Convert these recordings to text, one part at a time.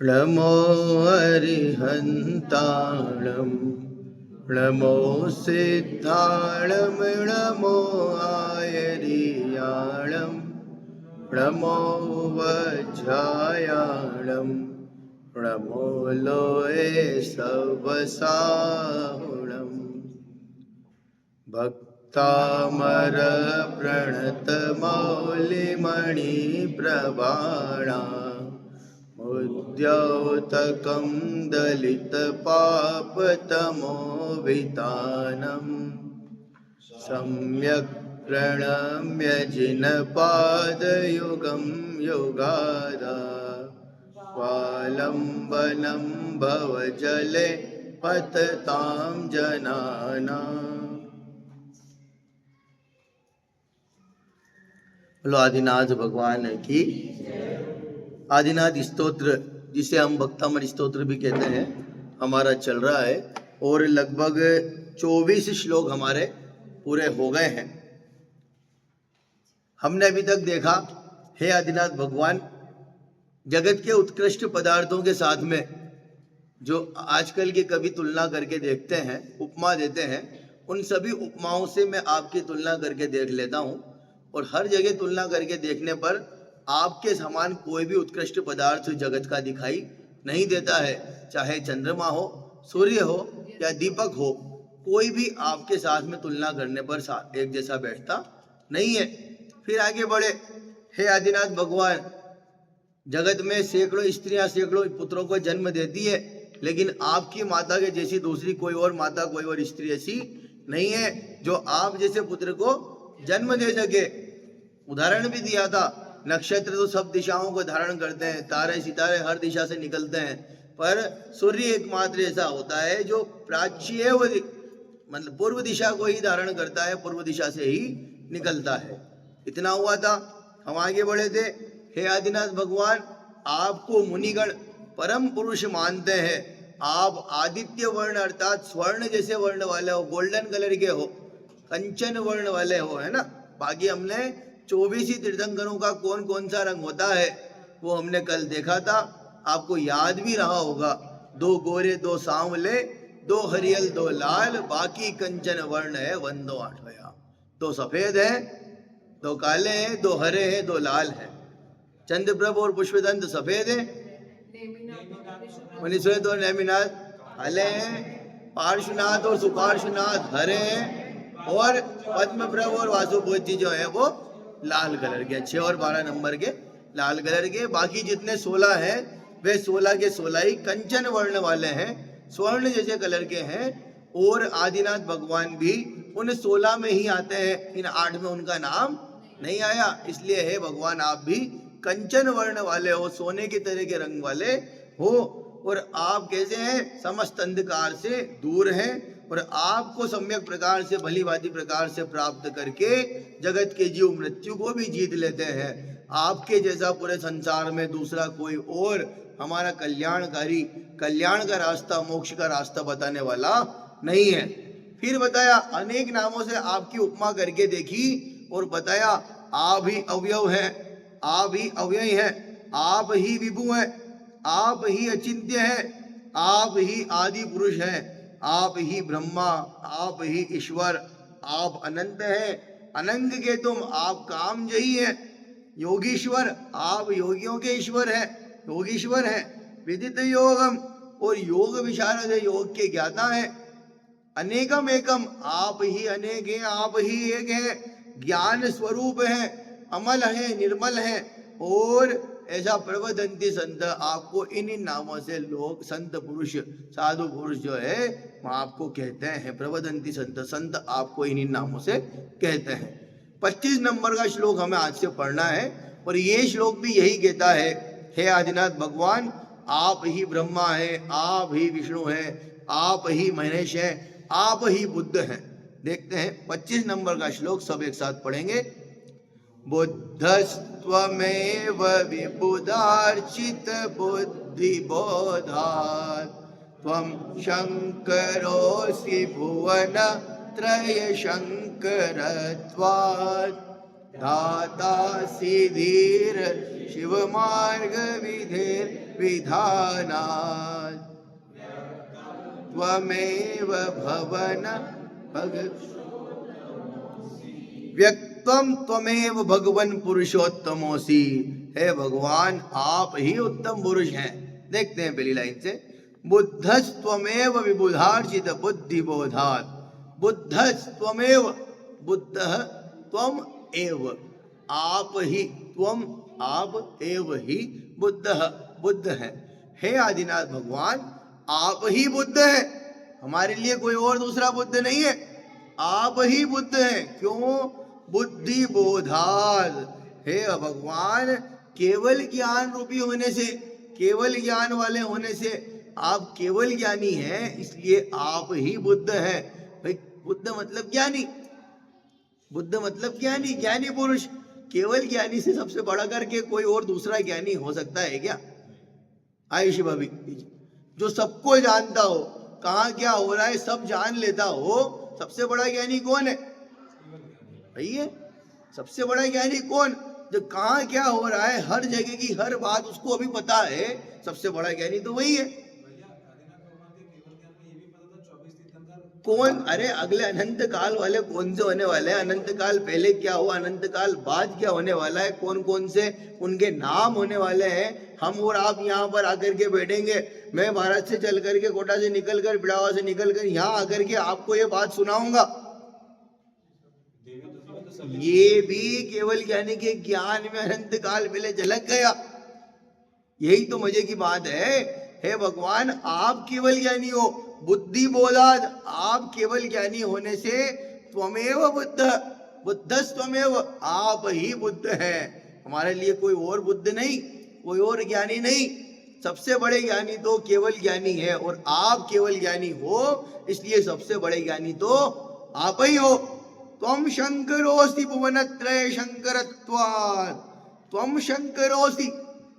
नमो अरिहन्ताणं नमो सिद्धाणं नमो आयरियाणं नमो वज्रायाणं नमो लोये सवसाहुणं भक्तामर प्रणतमौलिमणिप्रभाणा उद्योतकं दलितपापतमोवितानं सम्यक् प्रणम्य जिनपादयुगं युगादा स्वालम्बनं भवजले पततां जनानाम्। बोलो आदिनाथ भगवान की। आदिनाथ स्तोत्र, जिसे हम भक्तामर स्तोत्र भी कहते हैं, हमारा चल रहा है और लगभग 24 श्लोक हमारे पूरे हो गए हैं। हमने अभी तक देखा, हे आदिनाथ भगवान, जगत के उत्कृष्ट पदार्थों के साथ में जो आजकल के कभी तुलना करके देखते हैं, उपमा देते हैं, उन सभी उपमाओं से मैं आपकी तुलना करके देख लेता हूँ। और हर जगह तुलना करके देखने पर आपके समान कोई भी उत्कृष्ट पदार्थ जगत का दिखाई नहीं देता है। चाहे चंद्रमा हो, सूर्य हो या दीपक हो, कोई भी आपके साथ में तुलना करने पर एक जैसा बैठता नहीं है। फिर आगे बढ़े, हे आदिनाथ भगवान, जगत में सैकड़ों स्त्रियां सैकड़ों पुत्रों को जन्म देती है, लेकिन आपकी माता के जैसी दूसरी कोई और माता, कोई और स्त्री ऐसी नहीं है जो आप जैसे पुत्र को जन्म दे सके। उदाहरण भी दिया था, नक्षत्र तो सब दिशाओं को धारण करते हैं, तारे सितारे हर दिशा से निकलते हैं, पर सूर्य एकमात्र ऐसा होता है जो प्राच्य मतलब पूर्व दिशा को ही धारण करता है, पूर्व दिशा से ही निकलता है। इतना हुआ था। हम आगे बढ़े थे, हे आदिनाथ भगवान, आपको मुनिगण परम पुरुष मानते हैं। आप आदित्य वर्ण अर्थात स्वर्ण जैसे वर्ण वाले हो, गोल्डन कलर के हो, कंचन वर्ण वाले हो, है ना। बाकी हमने 24 ही तीर्थंकरों का कौन कौन सा रंग होता है वो हमने कल देखा था, आपको याद भी रहा होगा। 2 गोरे 2 सांवले, 2 हरियल 2 लाल, बाकी कंचन वर्ण है वंदो आठवया। 2 सफेद है, 2 काले हैं, 2 हरे हैं, 2 लाल है। चंद्रप्रभ और पुष्पदंत सफेद है, मुनीश्वर और नेमिनाथ काले हैं, पार्श्वनाथ और सुपार्श्वनाथ हरे हैं, और पद्मप्रभ और वासुपोती जो है वो लाल कलर के, 6 और 12 नंबर के लाल कलर के। बाकी जितने 16 हैं वे 16 के 16 ही कंचन वर्ण वाले हैं, स्वर्ण जैसे कलर के हैं। और आदिनाथ भगवान भी उन 16 में ही आते हैं, इन 8 में उनका नाम नहीं आया। इसलिए है भगवान, आप भी कंचन वर्ण वाले हो, सोने के तरह के रंग वाले हो। और आप कैसे हैं? समस्त अंधकार से दूर हैं और आपको सम्यक प्रकार से, भली भांति प्रकार से प्राप्त करके जगत के जीव मृत्यु को भी जीत लेते हैं। आपके जैसा पूरे संसार में दूसरा कोई और हमारा कल्याणकारी, कल्याण का रास्ता, मोक्ष का रास्ता बताने वाला नहीं है। फिर बताया, अनेक नामों से आपकी उपमा करके देखी और बताया, आप ही अवयव हैं, आप ही अव्यय हैं, आप ही विभु हैं, आप ही अचिंत्य हैं, आप ही आदि पुरुष हैं, आप ही ब्रह्मा, आप ही ईश्वर, आप अनंत हैं, अनंत के तुम, आप कामजयी हैं, योगीश्वर, आप योगियों के ईश्वर हैं, योगीश्वर हैं, विदित योगम, और योग विशारद है, योग के ज्ञाता हैं, अनेकम एकम, आप ही अनेक हैं, आप ही एक हैं, ज्ञान स्वरूप हैं, अमल है, निर्मल है। और ऐसा प्रवदंती संत, आपको इन नामों से लोग, संत पुरुष, साधु पुरुष जो है वो आपको कहते हैं प्रवदंती संत। संत आपको इन नामों से कहते हैं। 25 नंबर का श्लोक हमें आज से पढ़ना है और ये श्लोक भी यही कहता है, हे आदिनाथ भगवान, आप ही ब्रह्मा है, आप ही विष्णु है, आप ही महेश है, आप ही बुद्ध हैं। देखते हैं 25 नंबर का श्लोक, सब एक साथ पढ़ेंगे। बुद्धस्त्वमेव विबुधार्चित बुद्धि बोधात्, त्वं शंकरोऽसि भुवन त्रय शंकरत्वात्, दातासि धीर शिव मार्ग विधेर विधानात् त्वमेव भवन भग व्यक्तम त्वमेव भगवन पुरुषोत्तमोसी। हे भगवान आप ही उत्तम पुरुष हैं। देखते हैं पहली लाइन से, बुद्धस त्वमेव विबुधार्जित बुद्धि बोधात्। बुद्धस त्वमेव, बुद्ध त्वम एव, आप ही, त्वम आप, एव ही, बुद्ध बुद्ध है। हे आदिनाथ भगवान आप ही बुद्ध है, हमारे लिए कोई और दूसरा बुद्ध नहीं है, आप ही बुद्ध हैं। क्यों? बुद्धि बोधात्। हे भगवान केवल ज्ञान रूपी होने से, केवल ज्ञान वाले होने से आप केवल ज्ञानी हैं, इसलिए आप ही बुद्ध हैं। भाई बुद्ध मतलब ज्ञानी, बुद्ध मतलब ज्ञानी, ज्ञानी पुरुष। केवल ज्ञानी से सबसे बड़ा करके कोई और दूसरा ज्ञानी हो सकता है क्या? आयुषी भाभी, जो सबको जानता हो, कहाँ क्या हो रहा है सब जान लेता हो, सबसे बड़ा ज्ञानी कौन है? भैया सबसे बड़ा ज्ञानी कौन? जो कहाँ क्या हो रहा है हर जगह की हर बात उसको अभी पता है, सबसे बड़ा ज्ञानी तो वही है। कौन? अरे अगले अनंत काल वाले कौन से होने वाले हैं? अनंत काल पहले क्या हुआ, अनंत काल बाद क्या होने वाला है, कौन कौन से उनके नाम होने वाले हैं। हम और आप यहाँ पर आकर के बैठेंगे, मैं भारत से चल करके, कोटा से निकल कर, बिड़ावा से निकल कर यहाँ आकर के आपको ये बात सुनाऊंगा। ये भी केवल ज्ञानी के ज्ञान में अनंत काल पहले झलक गया। यही तो मजे की बात है। हे भगवान आप केवल ज्ञानी हो, बुद्धि बोधात्, आप केवल ज्ञानी होने से त्वमेव बुद्ध, बुद्धस् त्वमेव, आप ही बुद्ध हैं, हमारे लिए कोई और बुद्ध नहीं, कोई और ज्ञानी नहीं। सबसे बड़े ज्ञानी तो केवल ज्ञानी है और आप केवल ज्ञानी हो, इसलिए सबसे बड़े ज्ञानी तो आप ही हो। त्वं शंकरोऽसि भुवनत्रय शंकरत्वात्। त्वं शंकरोऽसि,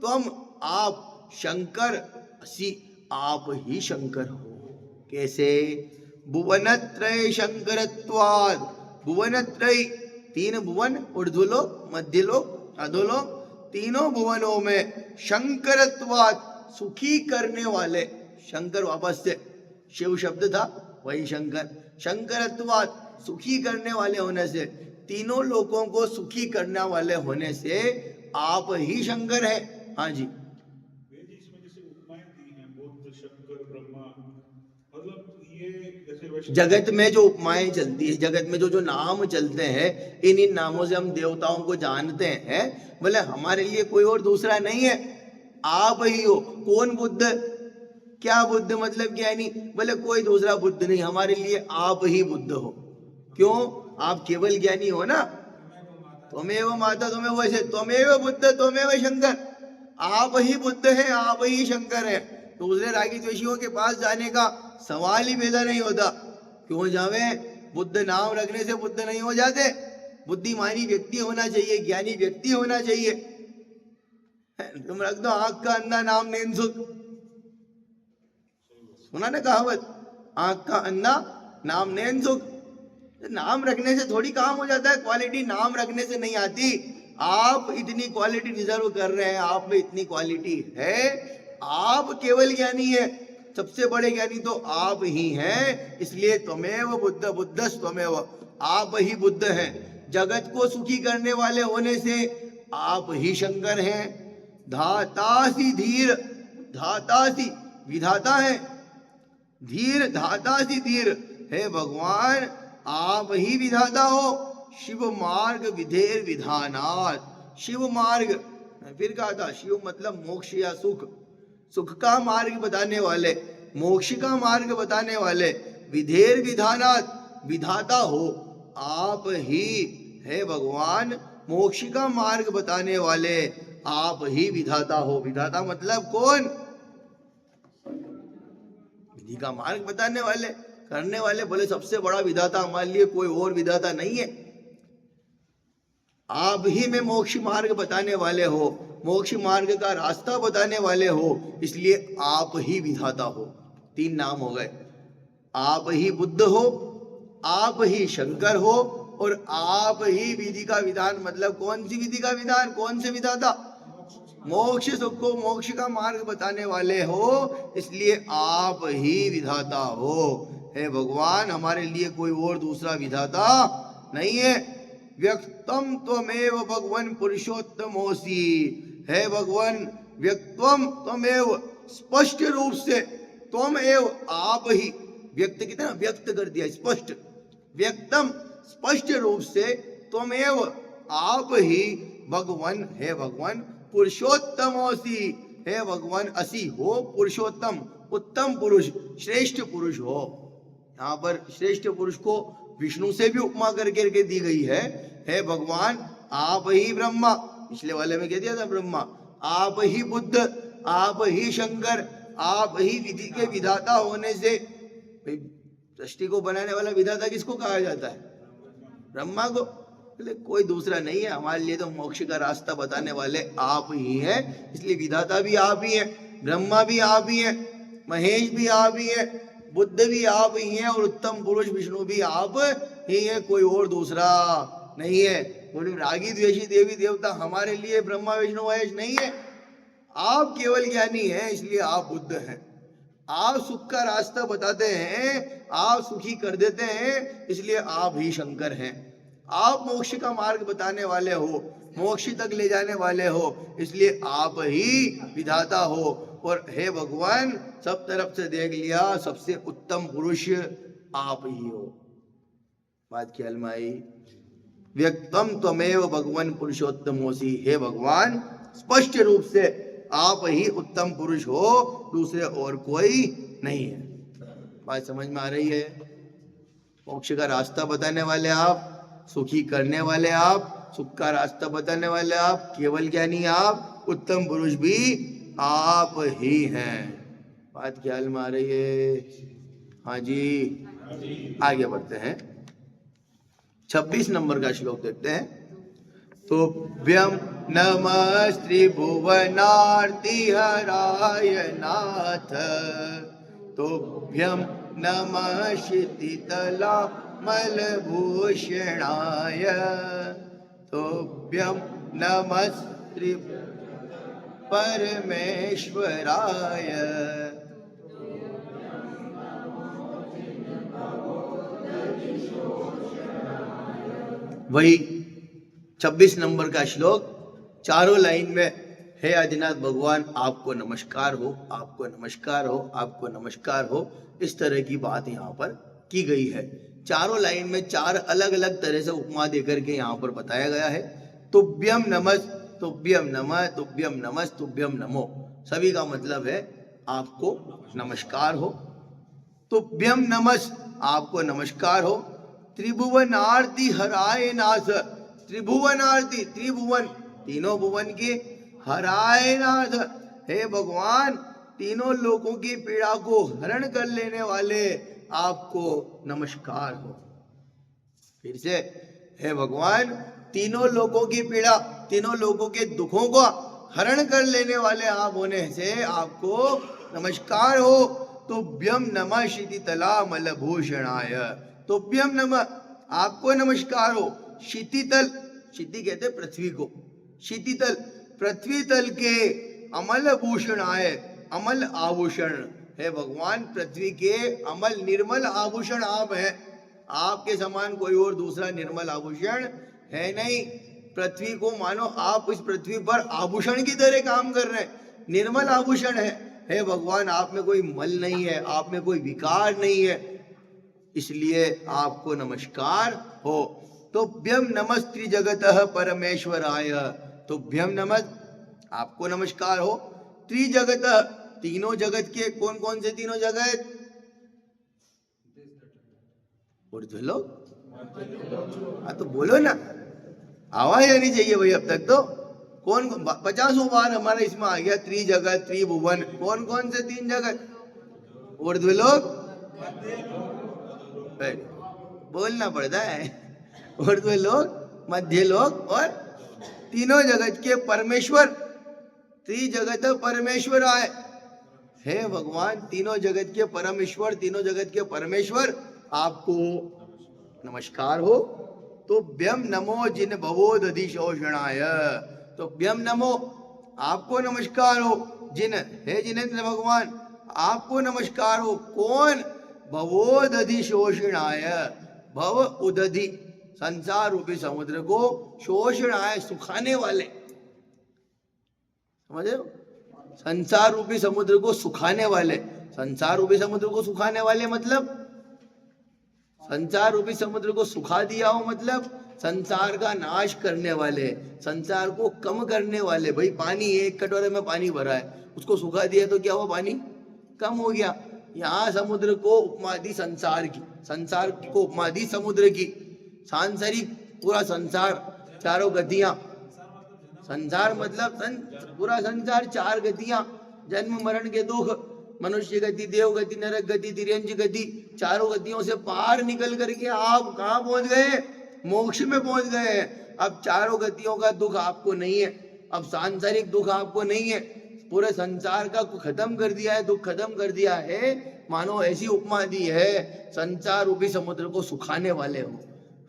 त्वं आप, शंकर असि, आप ही शंकर हो। कैसे? भुवनत्रय शंकरत्वात्। भुवनत्रय तीन भुवन, ऊर्ध्वलोक, मध्यलोक, अधोलोक, तीनों भुवनों में शंकरत्वात् सुखी करने वाले। शंकर वापस से शिव शब्द था, वही शंकर। शंकरत्वात् सुखी करने वाले होने से, तीनों लोगों को सुखी करने वाले होने से आप ही शंकर हैं। हाँ जी, जगत में जो उपमाएं चलती है, जगत में जो जो नाम चलते हैं, इन नामों से हम देवताओं को जानते हैं। बोले हमारे लिए कोई और दूसरा नहीं है, आप ही हो। कौन? बुद्ध। क्या बुद्ध मतलब ज्ञानी? बोले कोई दूसरा बुद्ध नहीं, हमारे लिए आप ही बुद्ध हो। क्यों? आप केवल ज्ञानी हो ना। त्वमेव माता, तुम्हें वैसे, त्वमेव बुद्ध, त्वमेव शंकर, आप ही बुद्ध है, आप ही शंकर है। दूसरे रागी द्वेषियों के पास जाने का सवाल ही पैदा नहीं होता। क्यों जावे? बुद्ध नाम रखने से बुद्ध नहीं हो जाते। बुद्धिमानी व्यक्ति होना चाहिए, ज्ञानी व्यक्ति होना चाहिए। तुम रख दो आंख का अंधा नाम नैन सुख, सुना ना कहावत, आंख का अंधा नाम नैन सुख। नाम रखने से थोड़ी काम हो जाता है, क्वालिटी नाम रखने से नहीं आती। आप इतनी क्वालिटी डिजर्व कर रहे हैं, आप में इतनी क्वालिटी है, आप केवल ज्ञानी है, सबसे बड़े ज्ञानी तो आप ही हैं। इसलिए त्वमेव बुद्ध, बुद्धस् त्वमेव, आप ही बुद्ध हैं। जगत को सुखी करने वाले होने से आप ही शंकर हैं। धातासी धीर, धातासी विधाता है, धीर धातासी धीर। हे भगवान आप ही विधाता हो। शिव मार्ग विधेर विधानात्। शिव मार्ग, फिर कहा था शिव मतलब मोक्ष या सुख, सुख का मार्ग बताने वाले, मोक्ष का मार्ग बताने वाले। विधेर विधानात्, विधाता हो आप ही। हे भगवान मोक्ष का मार्ग बताने वाले आप ही विधाता हो। विधाता मतलब कौन? विधि का मार्ग बताने वाले, करने वाले। बोले सबसे बड़ा विधाता हमारे लिए कोई और विधाता नहीं है, आप ही में मोक्ष मार्ग बताने वाले हो, मोक्ष मार्ग का रास्ता बताने वाले हो, इसलिए आप ही विधाता हो। तीन नाम हो गए। आप ही बुद्ध हो, आप ही शंकर हो, और आप ही विधि का विधान। मतलब कौन सी विधि का विधान? कौन से विधाता? मोक्ष सुख को, मोक्ष का मार्ग बताने वाले हो, इसलिए आप ही विधाता हो। हे भगवान, हमारे लिए कोई और दूसरा विधाता नहीं है। व्यक्तम त्वमेव भगवन पुरुषोत्तमोसी। हे भगवान, व्यक्तम त्वमेव, स्पष्ट रूप से, त्वमेव आप ही, व्यक्त कितना व्यक्त कर दिया, स्पष्ट, व्यक्तम स्पष्ट रूप से, त्वमेव आप ही, भगवन हे भगवान, पुरुषोत्तमोसी, हे भगवान असी हो पुरुषोत्तम, उत्तम पुरुष, श्रेष्ठ पुरुष हो। यहाँ पर श्रेष्ठ पुरुष को विष्णु से भी उपमा करके दी गई है। हे भगवान, आप ही ब्रह्मा, पिछले वाले में कह दिया था ब्रह्मा, आप ही बुद्ध, आप ही शंकर, आप ही विधि के विधाता होने से, सृष्टि को बनाने वाला विधाता किसको कहा जाता है? ब्रह्मा को। कोई दूसरा नहीं है, हमारे लिए तो मोक्ष का रास्ता बताने वाले आप ही हैं, इसलिए विधाता भी आप ही है, ब्रह्मा भी आप ही है, महेश भी आप ही है, बुद्ध भी आप ही है, और उत्तम पुरुष विष्णु भी आप ही है, कोई और दूसरा नहीं है। बोले रागी द्वेषी देवी देवता हमारे लिए ब्रह्मा विष्णु महेश नहीं है, आप केवल ज्ञानी हैं, इसलिए आप बुद्ध हैं। आप सुख का रास्ता बताते हैं, आप सुखी कर देते हैं, इसलिए आप ही शंकर हैं। आप मोक्ष का मार्ग बताने वाले हो, मोक्ष तक ले जाने वाले हो, इसलिए आप ही विधाता हो। और हे भगवान, सब तरफ से देख लिया, सबसे उत्तम पुरुष आप ही हो। बात ख्याल में आई? व्यक्तम त्वमेव भगवान पुरुषोत्तमोसी। हे भगवान, स्पष्ट रूप से आप ही उत्तम पुरुष हो, दूसरे और कोई नहीं है। बात समझ में आ रही है? मोक्ष का रास्ता बताने वाले आप, सुखी करने वाले आप, सुख का रास्ता बताने वाले आप, केवल ज्ञानी आप, उत्तम पुरुष भी आप ही हैं। बात ख्याल में आ रही है? हाँ जी। आगे बढ़ते हैं, 26 नंबर का श्लोक देखते हैं। तुभ्यं नमः त्रिभुवनार्तिहराय नाथ, तुभ्यं नमः क्षितितलामलभूषणाय, तुभ्यं नमः श्री परमेश्वराय। वही 26 नंबर का श्लोक, चारों लाइन में, हे आदिनाथ भगवान, आपको नमस्कार हो, आपको नमस्कार हो, आपको नमस्कार हो, इस तरह की बात यहाँ पर की गई है। चारों लाइन में चार अलग अलग तरह से उपमा देकर के यहाँ पर बताया गया है। तुभ्यम नमस्, तुभ्यम नमः, तुभ्यम नमस्, तुभ्यम नमो, सभी का मतलब है आपको नमस्कार हो। तुभ्यम नमस्, आपको नमस्कार हो। त्रिभुवन आरती हराय नाथ, त्रिभुवन आरती, त्रिभुवन, तीनों भुवन के, हराय नाथ, हे भगवान, तीनों लोगों की पीड़ा को हरण कर लेने वाले आपको नमस्कार हो। फिर से, हे भगवान, तीनों लोगों की पीड़ा, तीनों लोगों के दुखों को हरण कर लेने वाले आप होने से आपको नमस्कार हो। तुभ्यम नमः क्षितितला मलभूषणाय, तुभ्यम नमः, आपको नमस्कार हो। क्षितितल, क्षिति कहते पृथ्वी को, क्षितितल, पृथ्वी तल के, अमल भूषणाय, अमल आभूषण, हे भगवान, पृथ्वी के अमल निर्मल आभूषण आप हैं। आपके समान कोई और दूसरा निर्मल आभूषण है नहीं। पृथ्वी को मानो आप इस पृथ्वी पर आभूषण की तरह काम कर रहे हैं, निर्मल आभूषण है। हे भगवान, आप में कोई मल नहीं है, आप में कोई विकार नहीं है, इसलिए आपको नमस्कार हो। तुभ्यम नमस्त्रि जगतः परमेश्वराय, तुभ्यम नमः, आपको नमस्कार हो। त्रिजगतः, तीनों जगत के, कौन कौन से तीनों जगत? ऊर्ध्वलोक, हाँ तो बोलो ना, आवाज आनी चाहिए भाई। अब तक तो कौन 50 बार हमारा इसमें आ गया, त्रिजगत, त्रिभुवन, कौन कौन से तीन जगत? ऊर्ध्वलोक, बोलना पड़ता है, ऊर्ध्वलोक, मध्यलोक और तीनों जगत के परमेश्वर। त्रिजगत परमेश्वर आए, हे भगवान, तीनों जगत के परमेश्वर, तीनों जगत के परमेश्वर, आपको नमस्कार हो। तो व्यम नमो जिन भवोदधिशोषणाय, तो व्यम नमो, आपको नमस्कार हो। हे जिनेन्द्र भगवान, आपको नमस्कार हो। कौन? भवोदधि शोषणाय, भव उदधि, संसार रूपी समुद्र को, शोषणाय, सुखाने वाले, समझे? संसार रूपी समुद्र को सुखाने वाले। संसार रूपी समुद्र को सुखाने वाले मतलब संसार रूपी समुद्र को सुखा दिया हो, मतलब संसार का नाश करने वाले, संसार को कम करने वाले। भाई पानी, एक कटोरे में पानी भरा है, उसको सुखा दिया तो क्या हुआ? पानी कम हो गया। यहाँ समुद्र को उपमा दी संसार की, संसार को उपमा दी समुद्र की। सांसारिक पूरा संसार, चारों गतियां। संसार मतलब पूरा संसार, चार गतियां, जन्म मरण के दुख, मनुष्य गति, देव गति, नरक गति, तिर्यंज गति, चारों गतियों से पार निकल करके आप कहाँ पहुंच गए? मोक्ष में पहुंच गए। अब चारों गतियों का दुख आपको नहीं है, अब सांसारिक दुख आपको नहीं है, पूरे संसार का खत्म कर दिया है, दुख खत्म कर दिया है। मानो ऐसी उपमा दी है, संसार रूपी समुद्र को सुखाने वाले हो,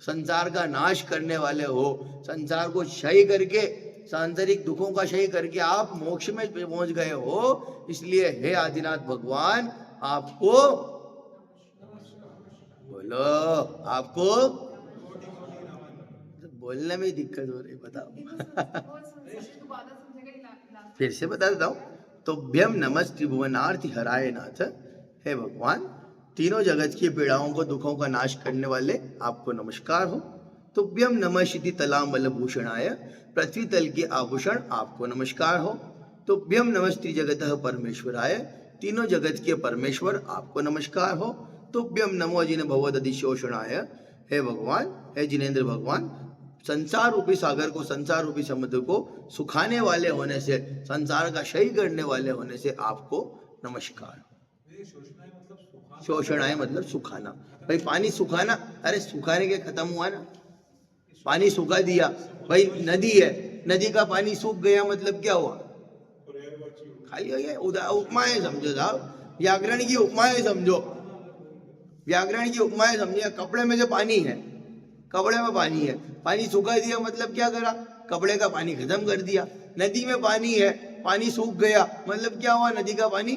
संसार का नाश करने वाले हो, संसार को क्षय करके, सांसारिक दुखों का क्षय करके आप मोक्ष में पहुंच गए हो। इसलिए हे आदिनाथ भगवान, आपको बोलो, आपको बोलने में दिक्कत हो रही, बताओ। फिर से बता देता हूं। तोभ्यम नमः त्रिभुवनार्ति हराय नाथ, हे भगवान, तीनों जगत की पीड़ाओं को, दुखों का नाश करने वाले, आपको नमस्कार हो। तुभ्यम नमः शिति तलामल भूषणाय, पृथ्वी तल के आभूषण, आपको नमस्कार हो। तुभ्यम नमस्ते जगतः परमेश्वराय, तीनों जगत के परमेश्वर, आपको नमस्कार हो। तुभ्यम नमो जिन भवदधि शोषणाय, हे भगवान, हे जिनेन्द्र भगवान, संसार रूपी सागर को, संसार रूपी समुद्र को सुखाने वाले होने से, संसार का क्षय करने वाले होने से आपको नमस्कार। शोषणाय मतलब सुखाना। भाई पानी सुखाना, अरे सुखाने के खत्म हुआ ना, पानी सुखा दिया। भाई नदी है, नदी का पानी सूख गया मतलब क्या हुआ? खाली हो गया। उपमाएं समझो साहब, व्याकरण की उपमाएं समझो, व्याकरण की उपमाएं समझिए। कपड़े में जो पानी है, कपड़े में पानी है, पानी सुखा दिया मतलब क्या करा? कपड़े का पानी खत्म कर दिया। नदी में पानी है, पानी सूख गया मतलब क्या हुआ? नदी का पानी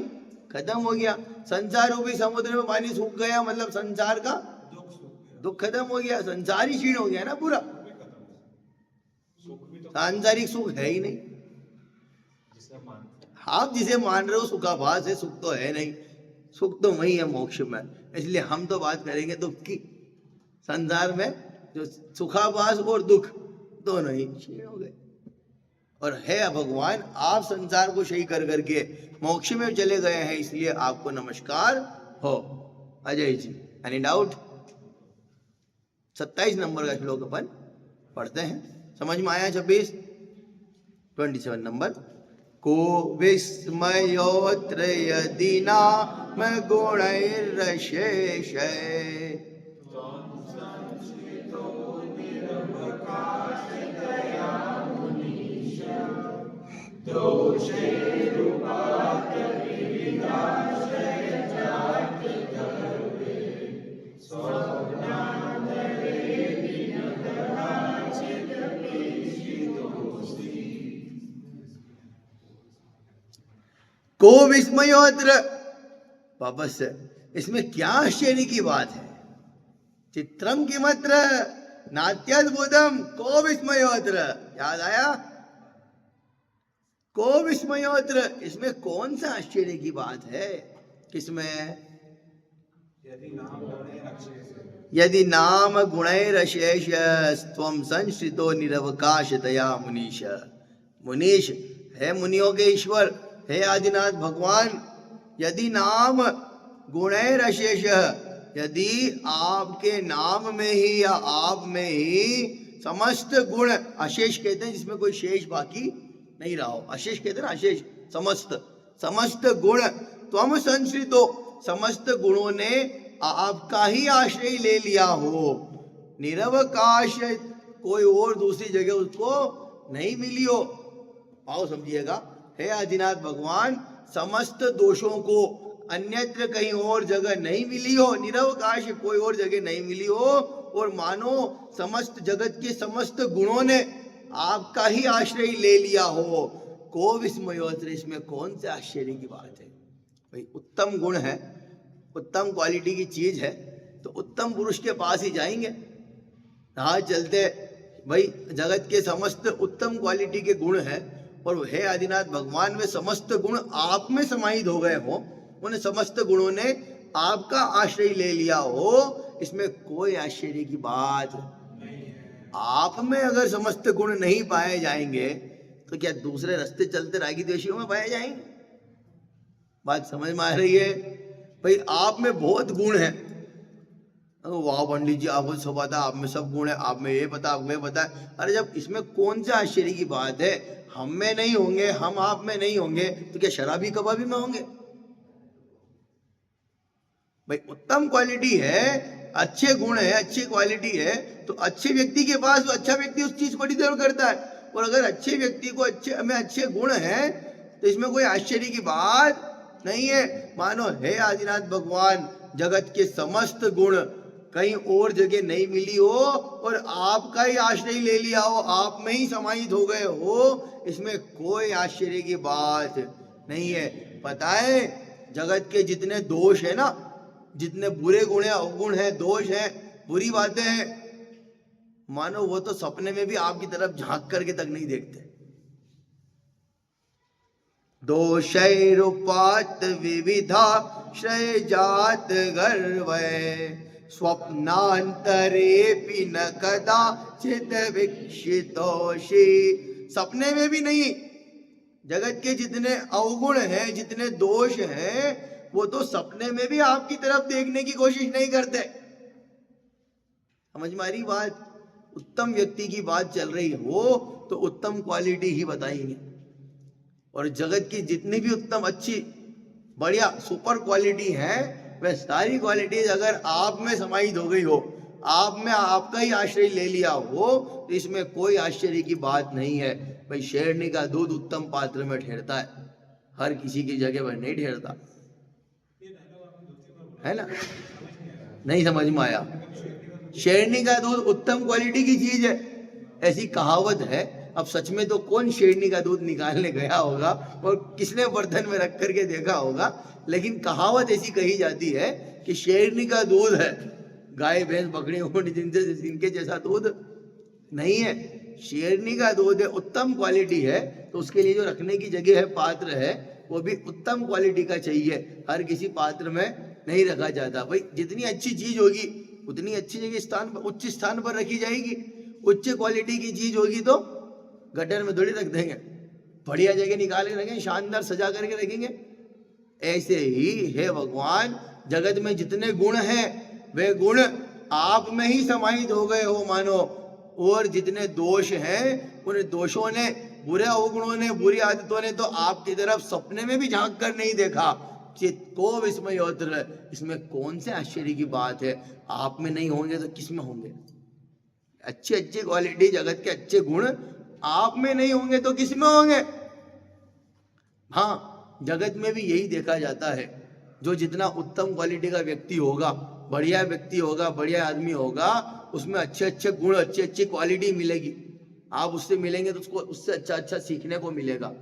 खत्म हो गया। संसार रूपी समुद्र में पानी सूख गया मतलब संसार का दुख खत्म हो गया, संसार ही क्षीण हो गया ना पूरा। सांसारिक सुख है ही नहीं, आप जिसे मान रहे हो सुखाभास है, सुख तो है नहीं। सुख तो वही है मोक्ष में। इसलिए हम तो बात करेंगे दुख की। संसार में जो सुखाभास और दुख दोनों ही क्षीण हो गए। और है भगवान, आप संसार को क्षय कर करके मोक्ष में चले गए हैं, इसलिए आपको नमस्कार हो। Ajay ji, any doubt? 27 number का श्लोक अपन पढ़ते हैं, समझ में आया? 27 नंबर। को विस्मयोत्र यदि नाम गुणैरशेष, को विस्मयोत्र, वापस इसमें क्या आश्चर्य की बात है? चित्रम किमत्र नात्यद्भुतम को विस्मयोत्र, याद आया? को विस्मयोत्र, इसमें कौन सा आश्चर्य की बात है? किसमें? यदि नाम गुणैरशेष त्वं संश्रितो निरवकाशतया मुनीश। मुनीश है मुनियों के ईश्वर, हे आदिनाथ भगवान, यदि नाम गुणैरशेष, यदि आपके नाम में ही या आप में ही समस्त गुण, अशेष कहते हैं जिसमें कोई शेष बाकी नहीं रहा हो, अशेष कहते हैं ना, अशेष, समस्त, समस्त गुण, त्वम संश्रितो, समस्त गुणों ने आपका ही आश्रय ले लिया हो, निरवकाश, कोई और दूसरी जगह उसको नहीं मिली हो। आओ समझिएगा, हे आदिनाथ भगवान, समस्त दोषों को अन्यत्र कहीं और जगह नहीं मिली हो, निरवकाश, कोई और जगह नहीं मिली हो, और मानो समस्त जगत के समस्त गुणों ने आपका ही आश्रय ले लिया हो। को विस्मयोत्र, इसमें कौन से आश्चर्य की बात है। भाई उत्तम गुण है, उत्तम क्वालिटी की चीज है, तो उत्तम पुरुष के पास ही जाएंगे। राह चलते भाई जगत के समस्त उत्तम क्वालिटी के गुण है, और हे आदिनाथ भगवान वे समस्त गुण आप में समाहित हो गए हो, उन समस्त गुणों ने आपका आश्रय ले लिया हो, इसमें कोई आश्चर्य की बात। आप में अगर समस्त गुण नहीं पाए जाएंगे तो क्या दूसरे रास्ते चलते रागी द्वेषियों में पाए जाएंगे। बात समझ में आ रही है। भाई आप में बहुत गुण है, वाह पंडित जी आपको सब पता, आप में सब गुण है, आप में ये पता, आप में पता है। अरे जब इसमें कौन सा आश्चर्य की बात है, हम में नहीं होंगे, हम आप में नहीं होंगे, तो क्या शराबी कबाबी में होंगे। भाई उत्तम क्वालिटी है, अच्छे गुण है, अच्छी क्वालिटी है, तो अच्छे व्यक्ति के पास अच्छा व्यक्ति उस चीज को डिजर्व करता है। और अगर अच्छे व्यक्ति को अच्छे गुण है तो इसमें कोई आश्चर्य की बात नहीं है। मानो हे आदिनाथ भगवान जगत के समस्त गुण कहीं और जगह नहीं मिली हो और आपका ही आश्रय ले लिया हो, आप में ही समाहित हो गए हो, इसमें कोई आश्चर्य की बात नहीं है। पता है जगत के जितने दोष है ना, जितने बुरे गुण है, अवगुण है, दोष है, बुरी बातें हैं, मानो वो तो सपने में भी आपकी तरफ झांक करके तक नहीं देखते। दोषैरुपात विविधा श्रय जात गर्वै स्वप्नांतरेपि न कदाचित् वीक्षितोषि। सपने में भी नहीं। जगत के जितने अवगुण हैं, जितने दोष हैं, वो तो सपने में भी आपकी तरफ देखने की कोशिश नहीं करते। समझ में आ रही बात। उत्तम व्यक्ति की बात चल रही हो तो उत्तम क्वालिटी ही बताएंगे, और जगत की जितनी भी उत्तम अच्छी बढ़िया सुपर क्वालिटी है, वह सारी क्वालिटीज अगर आप में समाहित हो गई हो, आप में आपका ही आश्रय ले लिया हो, तो इसमें कोई आश्चर्य की बात नहीं है। भाई शेरनी का दूध उत्तम पात्र में ठहरता है, हर किसी की जगह पर नहीं ठहरता है ना। नहीं समझ में आया। शेरनी का दूध उत्तम क्वालिटी की चीज है, ऐसी कहावत है। अब सच में तो कौन शेरनी का दूध निकालने गया होगा और किसने बर्तन में रख करके देखा होगा, लेकिन कहावत ऐसी कही जाती है कि शेरनी का दूध है, गाय भैंस बकरी जिनके जैसा दूध नहीं है। शेरनी का दूध है, उत्तम क्वालिटी है, तो उसके लिए जो रखने की जगह है, पात्र है, वो भी उत्तम क्वालिटी का चाहिए। हर किसी पात्र में नहीं रखा जाता। भाई जितनी अच्छी चीज होगी उतनी अच्छी जगह स्थान पर, उच्च स्थान पर रखी जाएगी। उच्च क्वालिटी की चीज होगी तो गटर में थोड़ी रख देंगे, बढ़िया जगह निकाल के रखेंगे, शानदार सजा करके रखेंगे। ऐसे ही है भगवान, जगत में जितने गुण हैं वे गुण आप में ही समाहित हो गए हो मानो, और जितने दोष हैं उन दोषों ने, बुरे अवगुणों ने, बुरी आदतों ने तो आपकी तरफ सपने में भी झांक कर नहीं देखा। चित्त को विस्मयोत्र, इसमें कौन से आश्चर्य की बात है। आप में नहीं होंगे तो किस में होंगे। अच्छी अच्छी क्वालिटी, जगत के अच्छे गुण आप में नहीं होंगे तो किस में होंगे। हाँ, जगत में भी यही देखा जाता है, जो जितना उत्तम क्वालिटी का व्यक्ति होगा, बढ़िया व्यक्ति होगा, बढ़िया आदमी होगा, उसमें अच्छे अच्छे गुण, अच्छी अच्छी क्वालिटी मिलेगी। आप उससे मिलेंगे तो उसको उससे अच्छा अच्छा सीखने को मिलेगा।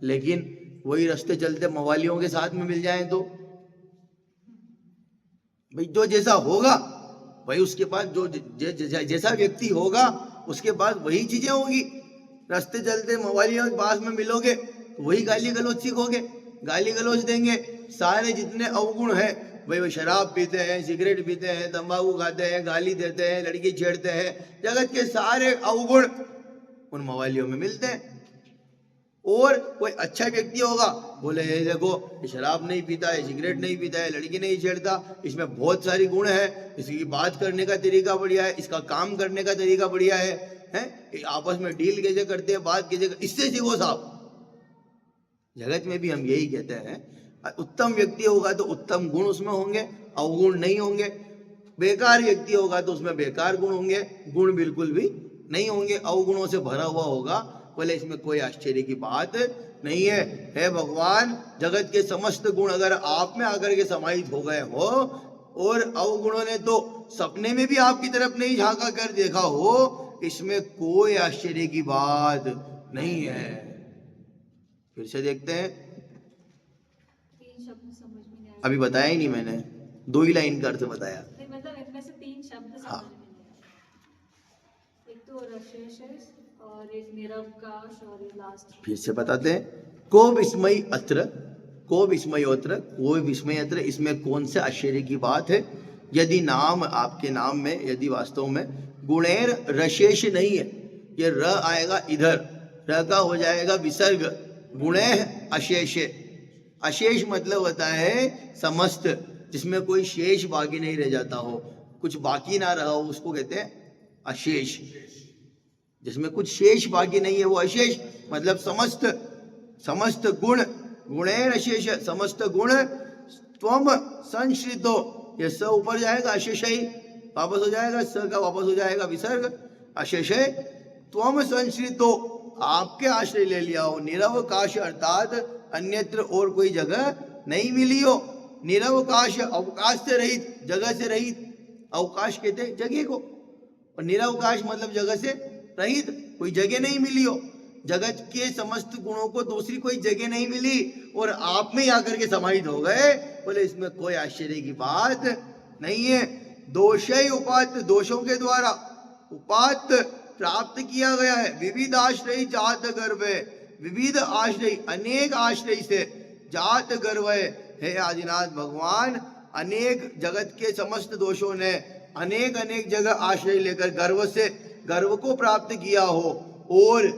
लेकिन वही रास्ते चलते मवालियों के साथ में मिल जाए तो भाई जो जैसा होगा भाई उसके पास जो जैसा व्यक्ति होगा उसके पास वही चीजें होगी। रास्ते चलते मवालियों के पास में मिलोगे तो वही गाली गलौज सीखोगे, गाली गलौज देंगे। सारे जितने अवगुण है भाई, वो शराब पीते हैं, सिगरेट पीते हैं, तंबाकू खाते हैं, गाली देते हैं, लड़की छेड़ते हैं, जगत के सारे अवगुण उन मवालियों में मिलते हैं। और कोई अच्छा व्यक्ति होगा, बोले ये देखो ये शराब नहीं पीता है, सिगरेट नहीं पीता है, लड़की नहीं छेड़ता, इसमें बहुत सारी गुण है, इसकी बात करने का तरीका बढ़िया है, इसका काम करने का तरीका बढ़िया है, आपस में डील कैसे करते हैं, बात कैसे, इससे सीखो साहब। जगत में भी हम यही कहते हैं, उत्तम व्यक्ति होगा तो उत्तम गुण उसमें होंगे, अवगुण नहीं होंगे। बेकार व्यक्ति होगा तो उसमें बेकार गुण होंगे, गुण बिल्कुल भी नहीं होंगे, अवगुणों से भरा हुआ होगा। बोले इसमें कोई आश्चर्य की बात नहीं है। हे भगवान, जगत के समस्त गुण अगर आप में आकर के समाहित हो गए हो और अवगुणों ने तो सपने में भी आपकी तरफ नहीं झांका कर देखा हो, इसमें कोई आश्चर्य की बात नहीं है। फिर से देखते हैं। तीन शब्द समझ में नहीं आए। अभी बताया ही नहीं मैंने, 2 ही लाइन का अर्थ बताया। नहीं, मतलब इनमें से तीन शब्द हाँ। समझ में नहीं आए। एक तो रशेष और एक निरवकाश और एक लास्ट। फिर से बताते हैं। को विस्मय अत्र, को विस्मयोत्र, कोई विस्मय अत्र, इसमें कौन से आश्चर्य की बात है? यदि नाम, आपके नाम में यदि वास्तव में गुणेर रशेष नहीं है, ये र आएगा इधर, र का हो जाएगा विसर्ग, गुणे अशेष। अशेष मतलब होता है समस्त, जिसमें कोई शेष बाकी नहीं रह जाता हो, कुछ बाकी ना रहा हो, उसको कहते हैं अशेष। जिसमें कुछ शेष बाकी नहीं है वो अशेष, मतलब समस्त, समस्त गुण, गुणेर अशेष, समस्त गुण। त्वम संश्रितो, ये स ऊपर जाएगा, अशेष ही वापस हो जाएगा, स का वापस हो जाएगा विसर्ग, अशेष। त्वम संश्रितो, आपके आश्रय ले लिया हो। निरवकाश अर्थात अन्यत्र और कोई जगह नहीं मिली हो। निरवकाश, अवकाश से रहित, जगह से रहित, अवकाश कहते हैं जगह को, और निरवकाश मतलब जगह से रहित, कोई जगह नहीं मिली हो। जगत के समस्त गुणों को दूसरी कोई जगह नहीं मिली और आप में ही आकर के समाहित हो गए, बोले इसमें कोई आश्चर्य की बात नहीं है। दोषय उपात, दोषों के द्वारा उपात प्राप्त किया गया है। विविध आश्रय जात गर्भ है, विविध आश्रय, अनेक आश्रय से जात गर्व है। हे आदिनाथ भगवान, अनेक जगत के समस्त दोषों ने अनेक अनेक जगह आश्रय लेकर गर्व से, गर्व को प्राप्त किया हो। और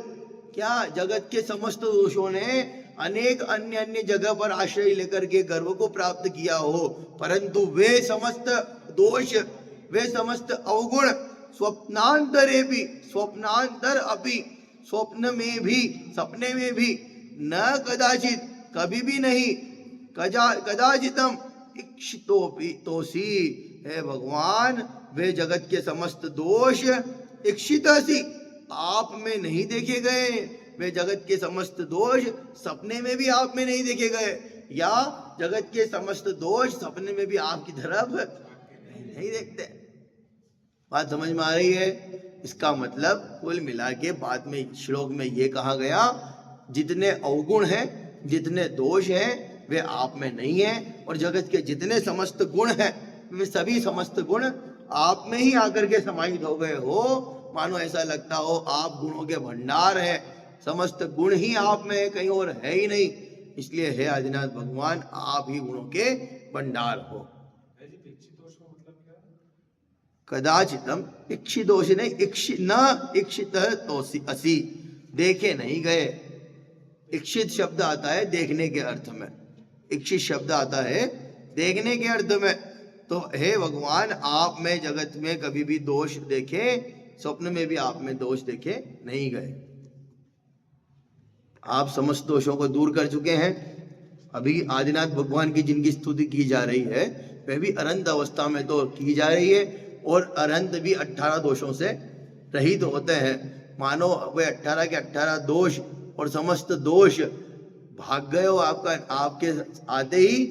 क्या, जगत के समस्त दोषों ने अनेक अन्य अन्य जगह पर आश्रय लेकर के गर्व को प्राप्त किया हो, परंतु वे समस्त दोष, वे समस्त अवगुण स्वप्नांतरे भी, स्वप्नांतर अपि, स्वप्न में भी, सपने में भी, न कदाचित, कभी भी नहीं, कदाचितम इक्षितोपि तोसी, हे भगवान, वे जगत के समस्त दोष इक्षितसी, आप में नहीं देखे गए। वे जगत के समस्त दोष सपने में भी आप में नहीं देखे गए, या जगत के समस्त दोष सपने में भी आपकी तरफ नहीं देखते। बात समझ में आ रही है? इसका मतलब कुल मिला के बाद में श्लोक में ये कहा गया, जितने अवगुण हैं, जितने दोष हैं, वे आप में नहीं है, और जगत के जितने समस्त गुण हैं, वे सभी समस्त गुण आप में ही आकर के समाहित हो गए हो। मानो ऐसा लगता हो आप गुणों के भंडार है, समस्त गुण ही आप में है, कहीं और है ही नहीं। इसलिए हे आदिनाथ भगवान, आप ही गुणों के भंडार हो। कदाचितम, इक्षि दोष नहीं, न इक्षित तोसी असी, देखे नहीं गए। इक्षित शब्द आता है देखने के अर्थ में, इक्षित शब्द आता है देखने के अर्थ में। तो हे भगवान, आप में जगत में कभी भी दोष देखे, स्वप्न में भी आप में दोष देखे नहीं गए। आप समस्त दोषों को दूर कर चुके हैं। अभी आदिनाथ भगवान की जिनकी स्तुति की जा रही है, वह भी अनंत अवस्था में तो की जा रही है, और अनंत भी 18 दोषों से रहित होते हैं। मानो वे 18 के 18 दोष और समस्त दोष भाग गए हो, आपका, आपके आते ही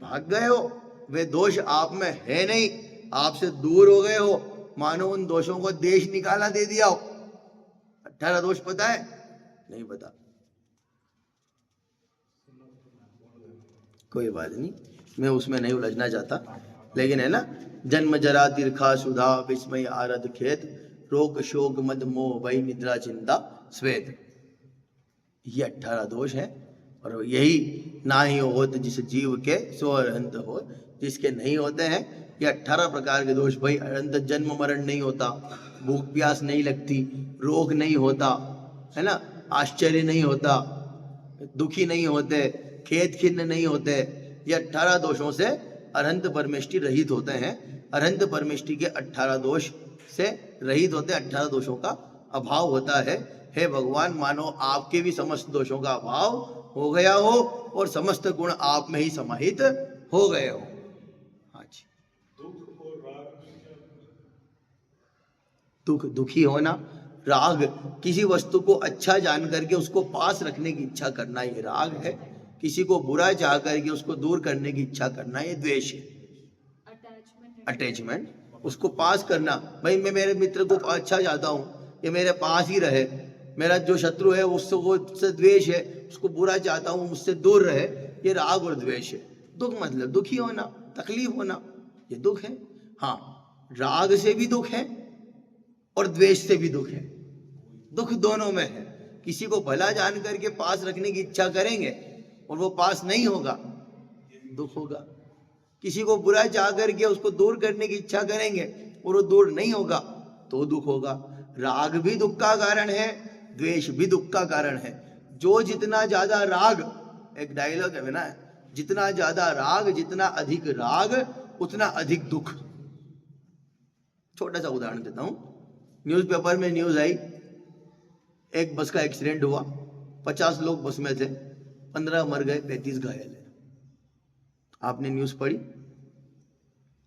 भाग गए हो। वे दोष आप में है नहीं, आपसे दूर हो गए हो, मानो उन दोषों को देश निकाला दे दिया हो। 18 दोष पता है? नहीं पता, कोई बात नहीं, मैं उसमें नहीं उलझना चाहता, लेकिन है ना, जन्म जरा तीर्खा सुधा विस्मय आरद खेत, रोग शोक मद मोह भय निद्रा चिंता श्वेत, ये 18 दोष है। और यही ना ही होत जिस जीव के सो अरहंत हो, जिसके नहीं होते हैं ये 18 प्रकार के दोष। भाई अनंत जन्म मरण नहीं होता, भूख प्यास नहीं लगती, रोग नहीं होता, है ना, आश्चर्य नहीं होता, दुखी नहीं होते, खेद खिन्न नहीं होते। ये 18 दोषों से अनंत परमेष्टि रहित होते हैं। अनंत परमेष्टि के 18 दोष से रहित होते, 18 दोषों का अभाव होता है। हे भगवान, मानो आपके भी समस्त दोषों का अभाव हो गया हो और समस्त गुण आप में ही समाहित हो गए हो। हाँ जी। दुख, दुखी होना, राग, किसी वस्तु को अच्छा जान करके उसको पास रखने की इच्छा करना, ये राग है। किसी को बुरा चाह करके उसको दूर करने की इच्छा करना, ये द्वेष है। अटैचमेंट, उसको पास करना, भाई मैं मेरे मित्र को अच्छा चाहता हूँ, ये मेरे पास ही रहे, मेरा जो शत्रु है उससे द्वेष है, उसको बुरा चाहता हूँ, मुझसे दूर रहे, ये राग और द्वेष है। दुख मतलब दुखी होना, तकलीफ होना, ये दुख है। हाँ, राग से भी दुख है और द्वेष से भी दुख है। दुख दोनों में है। किसी को भला जान करके पास रखने की इच्छा करेंगे और वो पास नहीं होगा, दुख होगा। किसी को बुरा चाह करके उसको दूर करने की इच्छा करेंगे और वो दूर नहीं होगा, तो दुख होगा। राग भी दुख का कारण है, द्वेष भी दुख का कारण है। जो जितना ज्यादा राग, एक डायलॉग है ना, जितना ज्यादा राग, जितना अधिक राग उतना अधिक दुख। छोटा सा उदाहरण देता हूं। न्यूज़पेपर में न्यूज आई, एक बस का एक्सीडेंट हुआ, 50 लोग बस में थे, 15 मर गए, 35 घायल है। आपने न्यूज पढ़ी?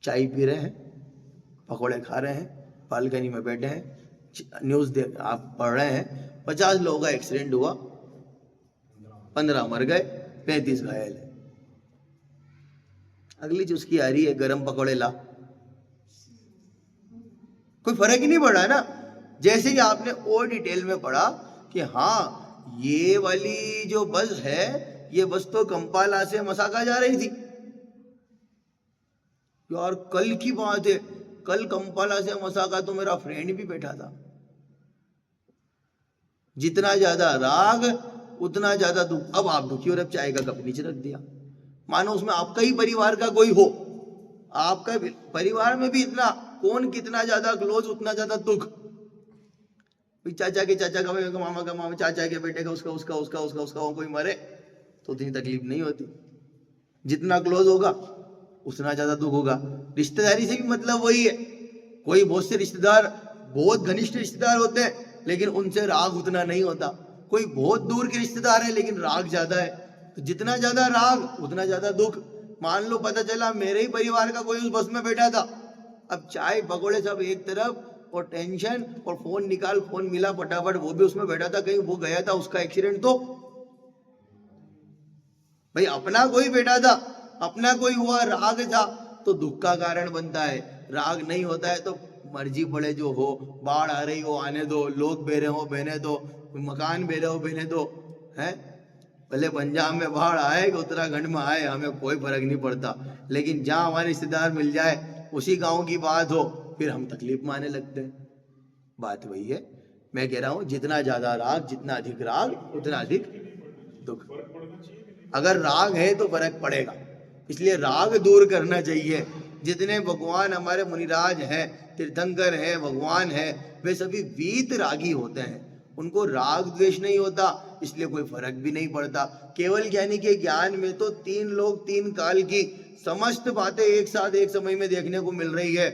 चाय पी रहे हैं, पकौड़े खा रहे हैं, बालकनी में बैठे हैं, न्यूज देख आप पढ़ रहे हैं, 50 लोगों का एक्सीडेंट हुआ, 15 मर गए, 35 घायल है। अगली चुस्की आ रही है, गरम पकौड़े ला। कोई फर्क ही नहीं पड़ा है ना। जैसे ही आपने और डिटेल में पढ़ा कि हाँ, ये वाली जो बस है, ये बस तो कंपाला से मसाका जा रही थी। यार कल की बात है, कल कंपाला से मसाका तो मेरा फ्रेंड भी बैठा था। जितना ज्यादा राग उतना ज्यादा दुख। अब आप दुखी और अब चाय का कप नीचे रख दिया, मानो उसमें आपका ही परिवार का कोई हो। आपका परिवार में भी इतना, कौन कितना ज्यादा क्लोज उतना ज्यादा दुख। चाचा के चाचा का, मामा का मामा, चाचा के बेटे का, उसका उसका उसका उसका उसका कोई मरे तो उतनी तकलीफ नहीं होती। जितना क्लोज होगा उतना ज्यादा दुख होगा। रिश्तेदारी से भी मतलब वही है। कोई बहुत से रिश्तेदार, बहुत घनिष्ठ रिश्तेदार होते हैं, लेकिन उनसे राग उतना नहीं होता। कोई बहुत दूर के रिश्तेदार है लेकिन राग ज्यादा है। तो जितना ज्यादा राग उतना ज्यादा दुख। मान लो पता चला मेरे ही परिवार का कोई उस बस में बैठा था, अब चाय पकौड़े सब एक तरफ और टेंशन, और फोन निकाल, फोन मिला फटाफट, वो भी उसमें बैठा था, कहीं वो गया था, उसका एक्सीडेंट तो भाई अपना कोई बैठा था, अपना कोई हुआ, राग था तो दुख का कारण बनता है। राग नहीं होता है तो मर्जी पड़े जो हो, बाढ़ आ रही हो आने दो, लोग बह रहे हो बहने दो, मकान बह रहे हो बहने दो, है भले पंजाब में बाढ़ आए कि उत्तराखंड में आए, हमें कोई फर्क नहीं पड़ता। लेकिन जहां हमारे रिश्तेदार मिल जाए, उसी गांव की बात हो, फिर हम तकलीफ में आने लगते हैं। बात वही है, मैं कह रहा हूं जितना ज्यादा राग, जितना अधिक राग उतना अधिक दुख। अगर राग है तो फर्क पड़ेगा, इसलिए राग दूर करना चाहिए। जितने भगवान हमारे मुनिराज हैं, तीर्थंकर हैं, भगवान हैं, वे सभी वीत रागी होते हैं। उनको राग द्वेष नहीं होता, इसलिए कोई फर्क भी नहीं पड़ता। केवल ज्ञानी के ज्ञान में तो 3 लोग 3 काल की समस्त बातें एक साथ एक समय में देखने को मिल रही है।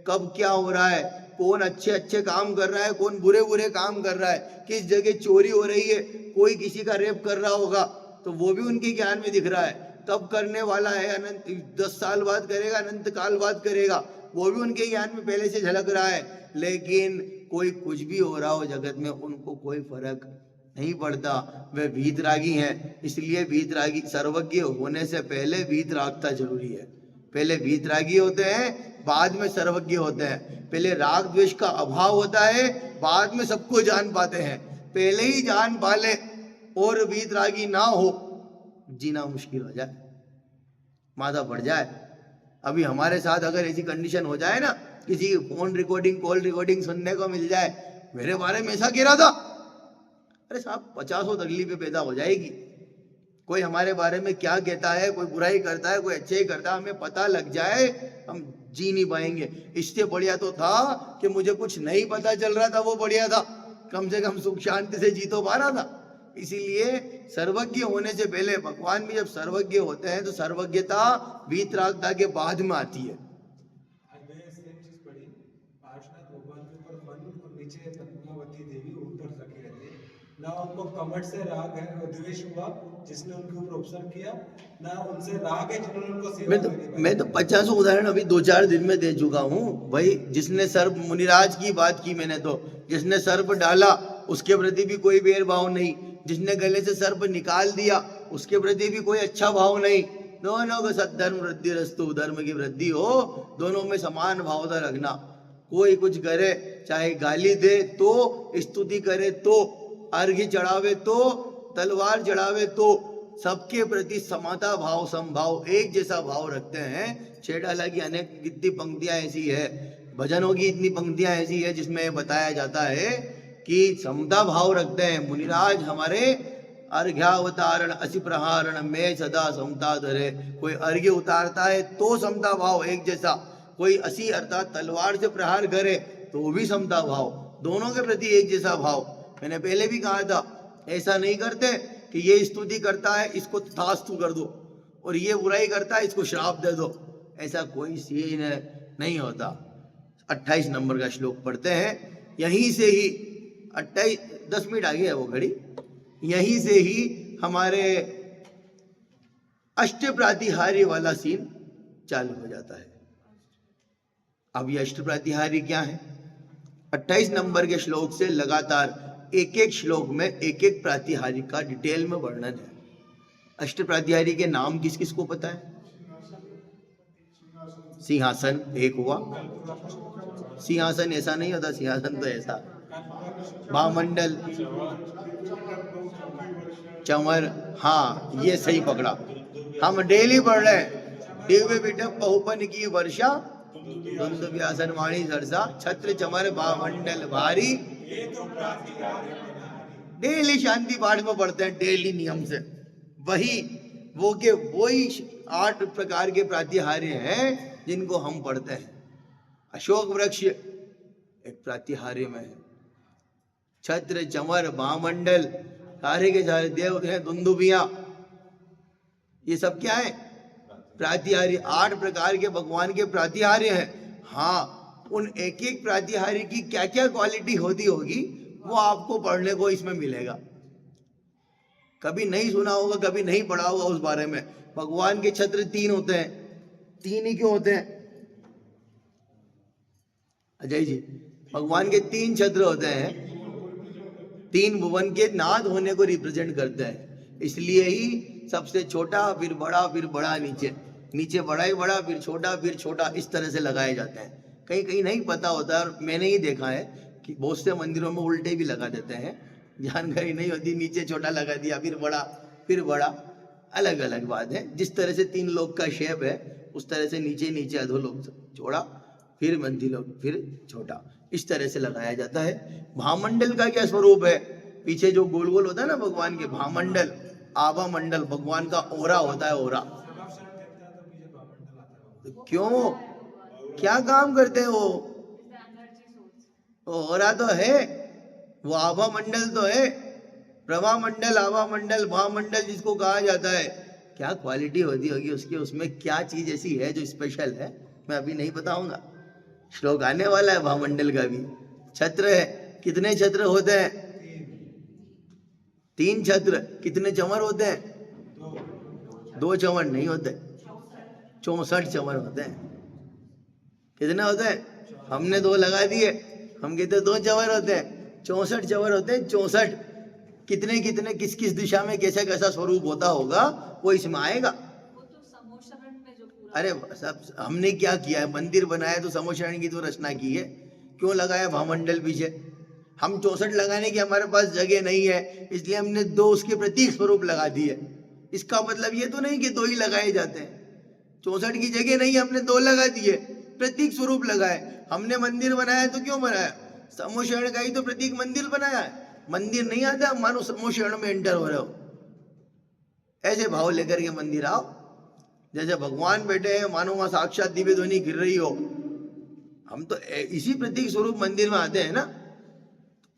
कब क्या हो रहा है, कौन अच्छे अच्छे काम कर रहा है, कौन बुरे बुरे काम कर रहा है, किस जगह चोरी हो रही है, कोई किसी का रेप कर रहा होगा तो वो भी उनके ज्ञान में दिख रहा है। कब करने वाला है, अनंत 10 साल बाद करेगा, अनंत काल बाद करेगा, वो भी उनके ज्ञान में पहले से झलक रहा है। लेकिन कोई कुछ भी हो रहा हो जगत में, उनको कोई फर्क नहीं पड़ता। वे वीतरागी हैं, इसलिए वीतरागी, सर्वज्ञ होने से पहले वीतरागता जरूरी है। पहले वीतरागी होते हैं, बाद में सर्वज्ञ होते हैं। पहले राग द्वेष का अभाव होता है, बाद में सबको जान पाते हैं। पहले ही जान पाले और वीतरागी ना हो, जीना मुश्किल हो जाए, माथा पड़ जाए। अभी हमारे साथ अगर ऐसी कंडीशन हो जाए ना, किसी की फोन रिकॉर्डिंग, कॉल रिकॉर्डिंग सुनने को मिल जाए, मेरे बारे में ऐसा कह रहा था, अरे साहब 50 तकलीफें पैदा हो जाएगी। कोई हमारे बारे में क्या कहता है, कोई बुराई करता है, कोई अच्छे ही करता है, हमें पता लग जाए, हम जी नहीं पाएंगे। इससे बढ़िया तो था कि मुझे कुछ नहीं पता चल रहा था, वो बढ़िया था, कम से कम सुख शांति से जी तो पा रहा था। इसीलिए सर्वज्ञ होने से पहले, भगवान भी जब सर्वज्ञ होते हैं तो सर्वज्ञता वीतरागता के बाद में आती है। ना उनको कमट से राग है और द्वेष हुआ जिसने उनके ऊपर उपसर्ग किया, ना उनसे राग है जिन्होंने उनको सेवा की। मैं तो 50 उदाहरण अभी 2-4 दिन में दे चुका हूँ भाई। जिसने सर्प, मुनिराज की बात की मैंने, तो जिसने सर्प डाला उसके प्रति भी कोई वेर भाव नहीं, जिसने गले से सर्प निकाल दिया उसके प्रति भी कोई अच्छा भाव नहीं। दोनों को सद्धर्म वृद्धि रस्तु, धर्म की वृद्धि हो, दोनों में समान भावता रखना। कोई कुछ करे, चाहे गाली दे तो, स्तुति करे तो, अर्घ्य चढ़ावे तो, तलवार चढ़ावे तो, सबके प्रति समाता भाव, समभाव, एक जैसा भाव रखते हैं। छेड़ाला की अनेक कितनी पंक्तियां ऐसी है, भजनों की इतनी पंक्तियां ऐसी है जिसमें बताया जाता है कि समता भाव रखते हैं। मुनिराज हमारे अर्घ्यावतारण असि प्रहारण में सदा समता धरे। कोई अर्घ्य उतारता है तो समता भाव एक जैसा, कोई असी अर्थात तलवार से प्रहार करे तो भी समता भाव, दोनों के प्रति एक जैसा भाव। मैंने पहले भी कहा था, ऐसा नहीं करते कि ये स्तुति करता है इसको तथास्तु कर दो और ये बुराई करता है इसको श्राप दे दो, ऐसा कोई सीन नहीं होता। 28 नंबर का श्लोक पढ़ते हैं। यहीं से ही 28 10 मिनट आगे है वो घड़ी, यहीं से ही हमारे अष्ट प्रातिहार्य वाला सीन चालू हो जाता है। अब ये अष्ट प्रातिहार्य क्या है? 28 नंबर के श्लोक से लगातार एक एक श्लोक में एक एक प्रातिहार्य का डिटेल में वर्णन है। अष्ट प्रातिहार्य के नाम किस किस को पता है? सिंहासन एक हुआ, सिंहासन ऐसा नहीं होता, सिंहासन तो ऐसा, भामंडल, चमर, हाँ ये सही पकड़ा, हम डेली पढ़ रहे हैं। दिव्य विटप बहुपन की वर्षा, धुंध व्यासन वाणी सरसा, छत्र चमर भामंडल भारी, डेली शांति पाठ में पढ़ते हैं, डेली नियम से। वही वो के वही 8 प्रकार के प्रातिहार्य हैं जिनको हम पढ़ते हैं। अशोक वृक्ष एक प्रातिहार्य में है, छत्र चमर भामंडल सारे के सारे देव हैं, दुंदुभिया, ये सब क्या है? प्रातिहार्य। 8 प्रकार के भगवान के प्रातिहार्य हैं। हाँ, उन एक एक प्रातिहार्य की क्या क्या क्वालिटी होती होगी वो आपको पढ़ने को इसमें मिलेगा। कभी नहीं सुना होगा, कभी नहीं पढ़ा होगा उस बारे में। भगवान के छत्र 3 होते हैं, 3 ही क्यों होते हैं अजय जी? भगवान के 3 छत्र होते हैं, 3 भुवन के नाद होने को रिप्रेजेंट करते हैं। इसलिए ही सबसे छोटा फिर बड़ा फिर बड़ा, नीचे नीचे बड़ा ही बड़ा फिर छोटा, इस तरह से लगाए जाते हैं। कहीं कहीं नहीं पता होता, और मैंने ही देखा है कि बहुत से मंदिरों में उल्टे भी लगा देते हैं, जानकारी नहीं होती, नीचे छोटा लगा दिया फिर बड़ा, अलग अलग बात है। जिस तरह से 3 लोग का शेप है उस तरह से नीचे नीचे अधोलोक छोड़ा, फिर मध्यलोक, फिर छोटा, इस तरह से लगाया जाता है। भामंडल का क्या स्वरूप है? पीछे जो गोल गोल होता है ना भगवान के, भामंडल, आभा मंडल, भगवान का ओरा होता है, ओरा। तो क्यों, क्या काम करते हैं वो? ओरा तो है, वो आभा मंडल तो है, प्रभा मंडल, आभा मंडल, भामंडल जिसको कहा जाता है। क्या क्वालिटी होती होगी उसकी, उसमें क्या चीज ऐसी है जो स्पेशल है, मैं अभी नहीं बताऊंगा। श्लोक आने वाला है भामंडल का भी। छत्र है, कितने छत्र होते हैं? 3 छत्र। कितने चमर होते हैं? 2 चमर नहीं होते, 64 चमर होते हैं। कितने होते हैं? हमने 2 लगा दिए, हम कहते 2 चमर होते हैं, 64 चमर होते हैं, 64। कितने कितने किस किस दिशा में कैसा कैसा स्वरूप होता होगा वो इसमें आएगा। वो तो समोशरण में जो पूरा, अरे सब हमने क्या किया है, मंदिर बनाया तो समोशरण की तो रचना की है, क्यों लगाया भामंडल पीछे? हम 64 लगाने की हमारे पास जगह नहीं है, इसलिए हमने 2 उसके प्रतीक स्वरूप लगा दिए। इसका मतलब ये तो नहीं कि 2 ही लगाए जाते हैं, 64 की जगह नहीं, हमने 2 लगा दिए, प्रतीक स्वरूप लगाए। हमने मंदिर बनाया तो क्यों बनाया? समोशरण का ही तो प्रतीक मंदिर बनाया है। मंदिर नहीं आता मानो समोशरण में एंटर हो रहे हो, ऐसे भाव लेकर के मंदिर आओ, जैसे भगवान बैठे हैं मानो वहां साक्षात दिव्य ध्वनि गिर रही हो। हम तो इसी प्रतीक स्वरूप मंदिर में आते हैं ना।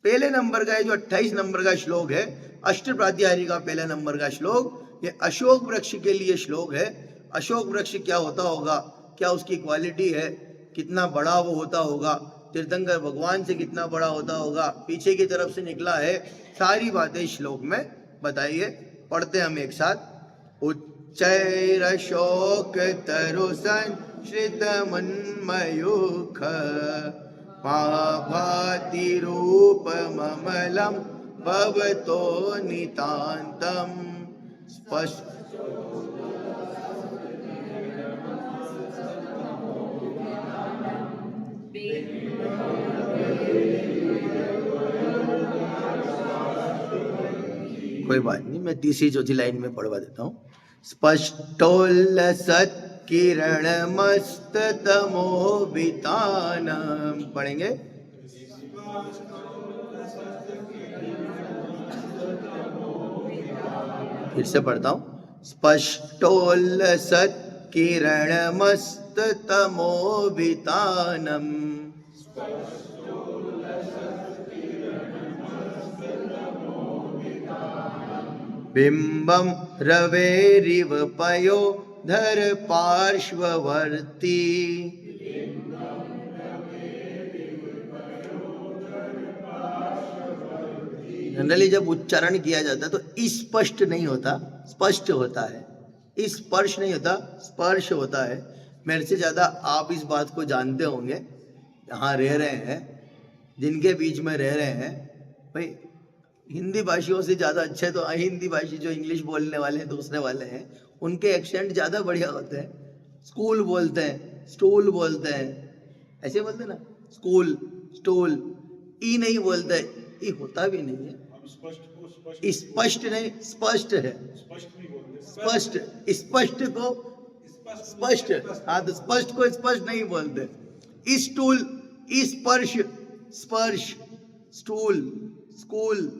पहले नंबर का जो 28 नंबर का श्लोक है, अष्ट प्रातिहार्य का पहले नंबर का श्लोक, ये अशोक वृक्ष के लिए श्लोक है। अशोक वृक्ष क्या होता होगा, क्या उसकी क्वालिटी है, कितना बड़ा वो होता होगा, तीर्थंकर भगवान से कितना बड़ा होता होगा, पीछे की तरफ से निकला है, सारी बातें श्लोक में बताइए। पढ़ते हम एक साथ। उच्चैरशोक तरु संश्रित मन्मयूख भाति रूप ममलम भवतो नितांतम स्पष्ट कोई बात नहीं, मैं तीसरी चौथी लाइन में पढ़वा देता हूँ। स्पष्टोल्लसत् किरणमस्ततमोभितानम्, पढ़ेंगे। फिर से पढ़ता हूँ। स्पष्टोल्लसत् किरणमस्ततमोभितानम्, बिंबं रवेरिव पयोधर पार्श्ववर्ती। जनरली जब उच्चारण किया जाता है तो स्पष्ट नहीं होता, स्पष्ट होता है। स्पर्श नहीं होता, स्पर्श होता है। मेरे से ज्यादा आप इस बात को जानते होंगे, यहाँ रह रहे हैं, जिनके बीच में रह रहे हैं। भाई हिंदी भाषियों से ज़्यादा अच्छे तो हिंदी भाषी जो इंग्लिश बोलने वाले हैं, दूसरे वाले हैं, उनके एक्सेंट ज़्यादा बढ़िया होते हैं। स्कूल बोलते हैं, स्टूल बोलते हैं, ऐसे बोलते हैं ना, स्कूल, स्टूल। ई नहीं बोलते, ई होता भी नहीं है। स्पष्ट नहीं, स्पष्ट है। स्पष्ट, स्पष्ट को स्पष्ट, हाँ तो स्पष्ट को स्पष्ट नहीं बोलते। स्टूल, स्पर्श, स्पर्श, स्टूल, स्कूल,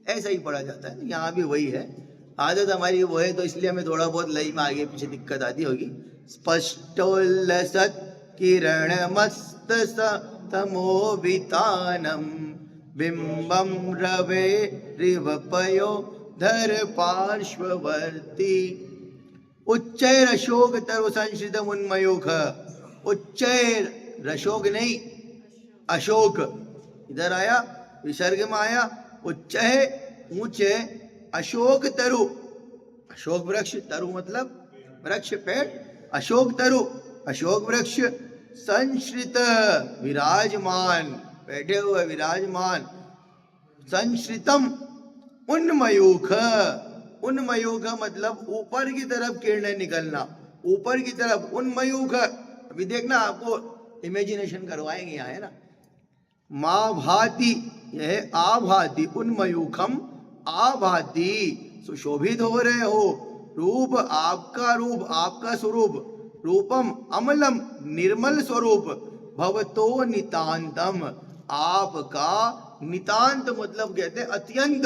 ऐसा ही पढ़ा जाता है। यहाँ भी वही है, आदत हमारी वो है, तो इसलिए हमें थोड़ा बहुत लय में आगे पीछे दिक्कत आती होगी। स्पष्टोल्लसत् किरणमस्ततमोभितानम्, बिंबं रवेरिवपयोधर पार्श्ववर्ती। उच्चैरशोक तरु संश्रितम् उन्मयूख। उच्चैर, रशोक नहीं, अशोक इधर आया, विसर्ग में आया। उच्च है, ऊंचे, अशोक तरु, अशोक वृक्ष, तरु मतलब वृक्ष, पेड़, अशोक तरु, अशोक वृक्ष, संश्रित विराजमान, बैठे हुए विराजमान, संश्रितम उन्मयूख, उन्मयूख मतलब ऊपर की तरफ किरणें निकलना, ऊपर की तरफ, उन्मयूख। अभी देखना, आपको इमेजिनेशन करवाएंगे यहाँ, है ना। माँ भाति, यह आभाति, उन्मयूखम आभाति, सुशोभित हो रहे हो। रूप, आपका रूप, आपका स्वरूप, रूपम अमलम, निर्मल स्वरूप, भवतो नितांतम, आपका नितांत मतलब कहते हैं अत्यंत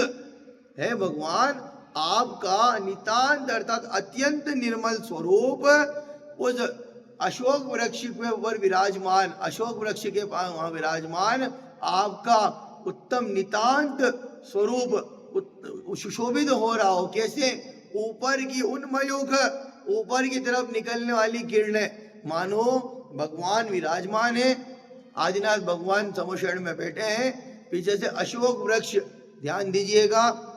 है भगवान, आपका नितांत अर्थात अत्यंत निर्मल स्वरूप उस अशोक वृक्ष के ऊपर विराजमान, अशोक वृक्ष के पास वहां विराजमान आपका उत्तम नितांत स्वरूप सुशोभित हो रहा हो। कैसे? ऊपर की उन्मयूख, ऊपर की तरफ निकलने वाली किरणें, मानो भगवान विराजमान है। आदिनाथ भगवान समोशरण में बैठे हैं, पीछे से अशोक वृक्ष, ध्यान दीजिएगा,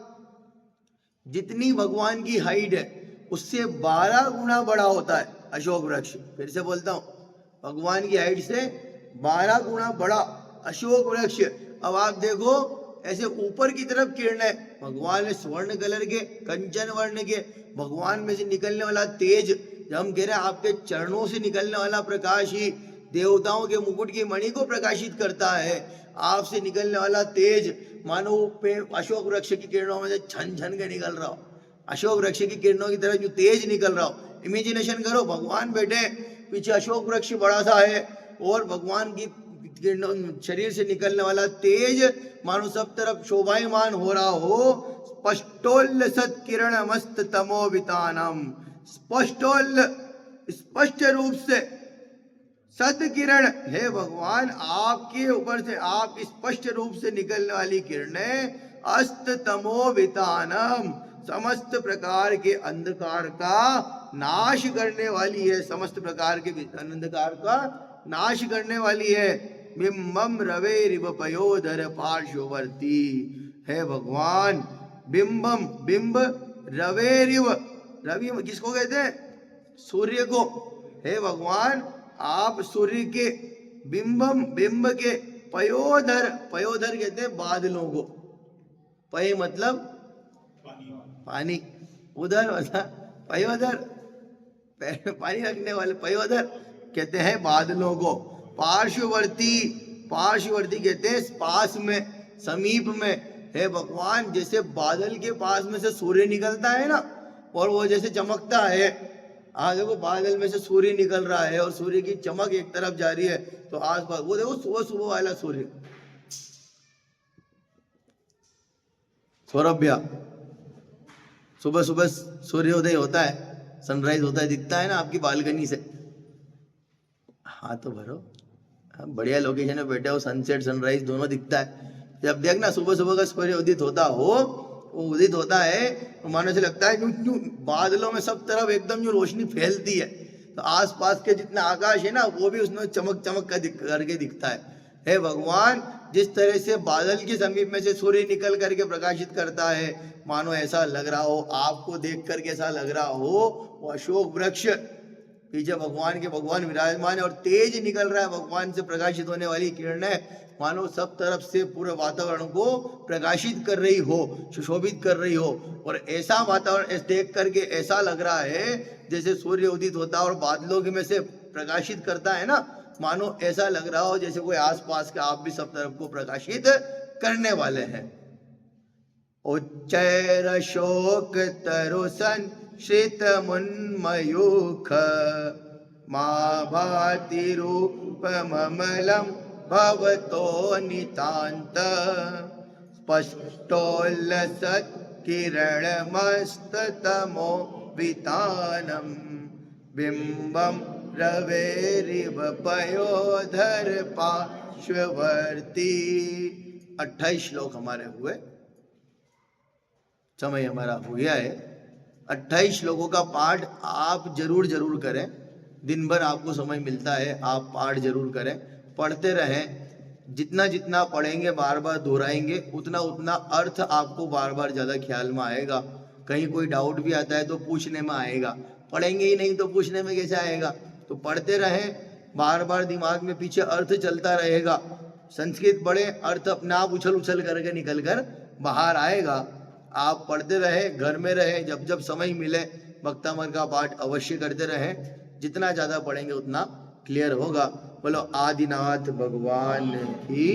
जितनी भगवान की हाइट है उससे 12 गुना बड़ा होता है अशोक वृक्ष। फिर से बोलता हूं, भगवान की हाइट से 12 गुना बड़ा अशोक वृक्ष। अब आप देखो, ऐसे ऊपर की तरफ किरणें, भगवान ने स्वर्ण कलर के, कंचन वर्ण के, भगवान में से निकलने वाला तेज, जब हम कह रहे हैं आपके चरणों से निकलने वाला प्रकाश ही देवताओं के मुकुट की मणि को प्रकाशित करता है। आपसे निकलने वाला तेज मानो पेड़, अशोक वृक्ष की किरणों में से छन छन के निकल रहा हो, अशोक वृक्ष की किरणों की तरह जो तेज निकल रहा हो। इमेजिनेशन करो, भगवान बैठे, पीछे अशोक वृक्ष बड़ा सा है, और भगवान की किरणों, शरीर से निकलने वाला तेज मानो सब तरफ शोभायमान हो रहा हो। स्पष्टोल्लसत् किरणमस्ततमोभितानम्, स्पष्टोल्ल, स्पष्ट रूप से, सत किरण है भगवान, आपके ऊपर से, आप स्पष्ट रूप से निकलने वाली किरणें अस्त तमोभितानम, समस्त प्रकार के अंधकार का नाश करने वाली है, समस्त प्रकार के अंधकार का नाश करने वाली है। बिंबम रवेरिव पयोधर पार्श्ववर्ती है भगवान। बिंबम, बिंब, रवेरिव, रवि किसको कहते हैं? सूर्य को। हे भगवान, आप सूर्य के, बिंबम, बिंब के, पयोधर, पयोधर कहते हैं बादलों को, पय मतलब पानी, उधर मतलब पयोधर, पानी रखने वाले, पयोधर कहते हैं बादलों को। पार्श्ववर्ती, पार्श्ववर्ती कहते हैं पास में, समीप में, हे भगवान, जैसे बादल के पास में से सूर्य निकलता है ना, और वो जैसे चमकता है, आज देखो बादल में से सूर्य निकल रहा है और सूर्य की चमक एक तरफ जा रही है, तो आसपास वो देखो सुबह सुबह वाला सूर्य। सौरभ भैया, सुबह सुबह सूर्योदय होता है, सनराइज होता है, दिखता है ना आपकी बालकनी से। हाँ तो भरो, बढ़िया लोकेशन में बैठे हो, सनसेट सनराइज दोनों दिखता है। जब देखना सुबह सुबह का सूर्य उदित होता हो, वो उदित होता है तो मानो से लगता है यूं बादलों में सब तरफ एकदम यूं रोशनी फैलती है, तो आसपास के जितना आकाश है ना वो भी उसमें चमक चमक करके दिखता है। हे भगवान, जिस तरह से बादल के समीप में से सूर्य निकल करके प्रकाशित करता है, मानो ऐसा लग रहा हो, आपको देख करके ऐसा लग रहा हो वो अशोक वृक्ष पीछे भगवान विराजमान है और तेज निकल रहा है भगवान से प्रकाशित होने वाली किरणें, मानो सब तरफ से पूरे वातावरण को प्रकाशित कर रही हो, सुशोभित कर रही हो। और ऐसा वातावरण देख करके ऐसा लग रहा है जैसे सूर्य उदित होता है और बादलों में से प्रकाशित करता है ना, मानो ऐसा लग रहा हो जैसे कोई आसपास के आप भी सब तरफ को प्रकाशित करने वाले हैं। उच्चैर शोक तरुसन श्रित मुन्मयूख मा भाति रूप ममलम भवतो नितांत स्पष्टोल्लसत् किरणमस्ततमो वितानम बिंबम रवेरिव पयोधर पार्श्ववर्ती। 28 श्लोक हमारे हुए, समय हमारा हो गया है। 28 श्लोकों का पाठ आप जरूर करें, दिन भर आपको समय मिलता है, आप पाठ जरूर करें, पढ़ते रहें। जितना जितना पढ़ेंगे, बार बार दोहराएंगे, उतना उतना अर्थ आपको बार बार ज़्यादा ख्याल में आएगा। कहीं कोई डाउट भी आता है तो पूछने में आएगा, पढ़ेंगे ही नहीं तो पूछने में कैसे आएगा। तो पढ़ते रहें, बार बार दिमाग में पीछे अर्थ चलता रहेगा। संस्कृत पढ़े, अर्थ अपने आप उछल उछल करके निकल कर बाहर आएगा। आप पढ़ते रहे, घर में रहे, जब जब समय मिले भक्तामृत का पाठ अवश्य करते रहें। जितना ज़्यादा पढ़ेंगे उतना क्लियर होगा। बोलो आदिनाथ भगवान की।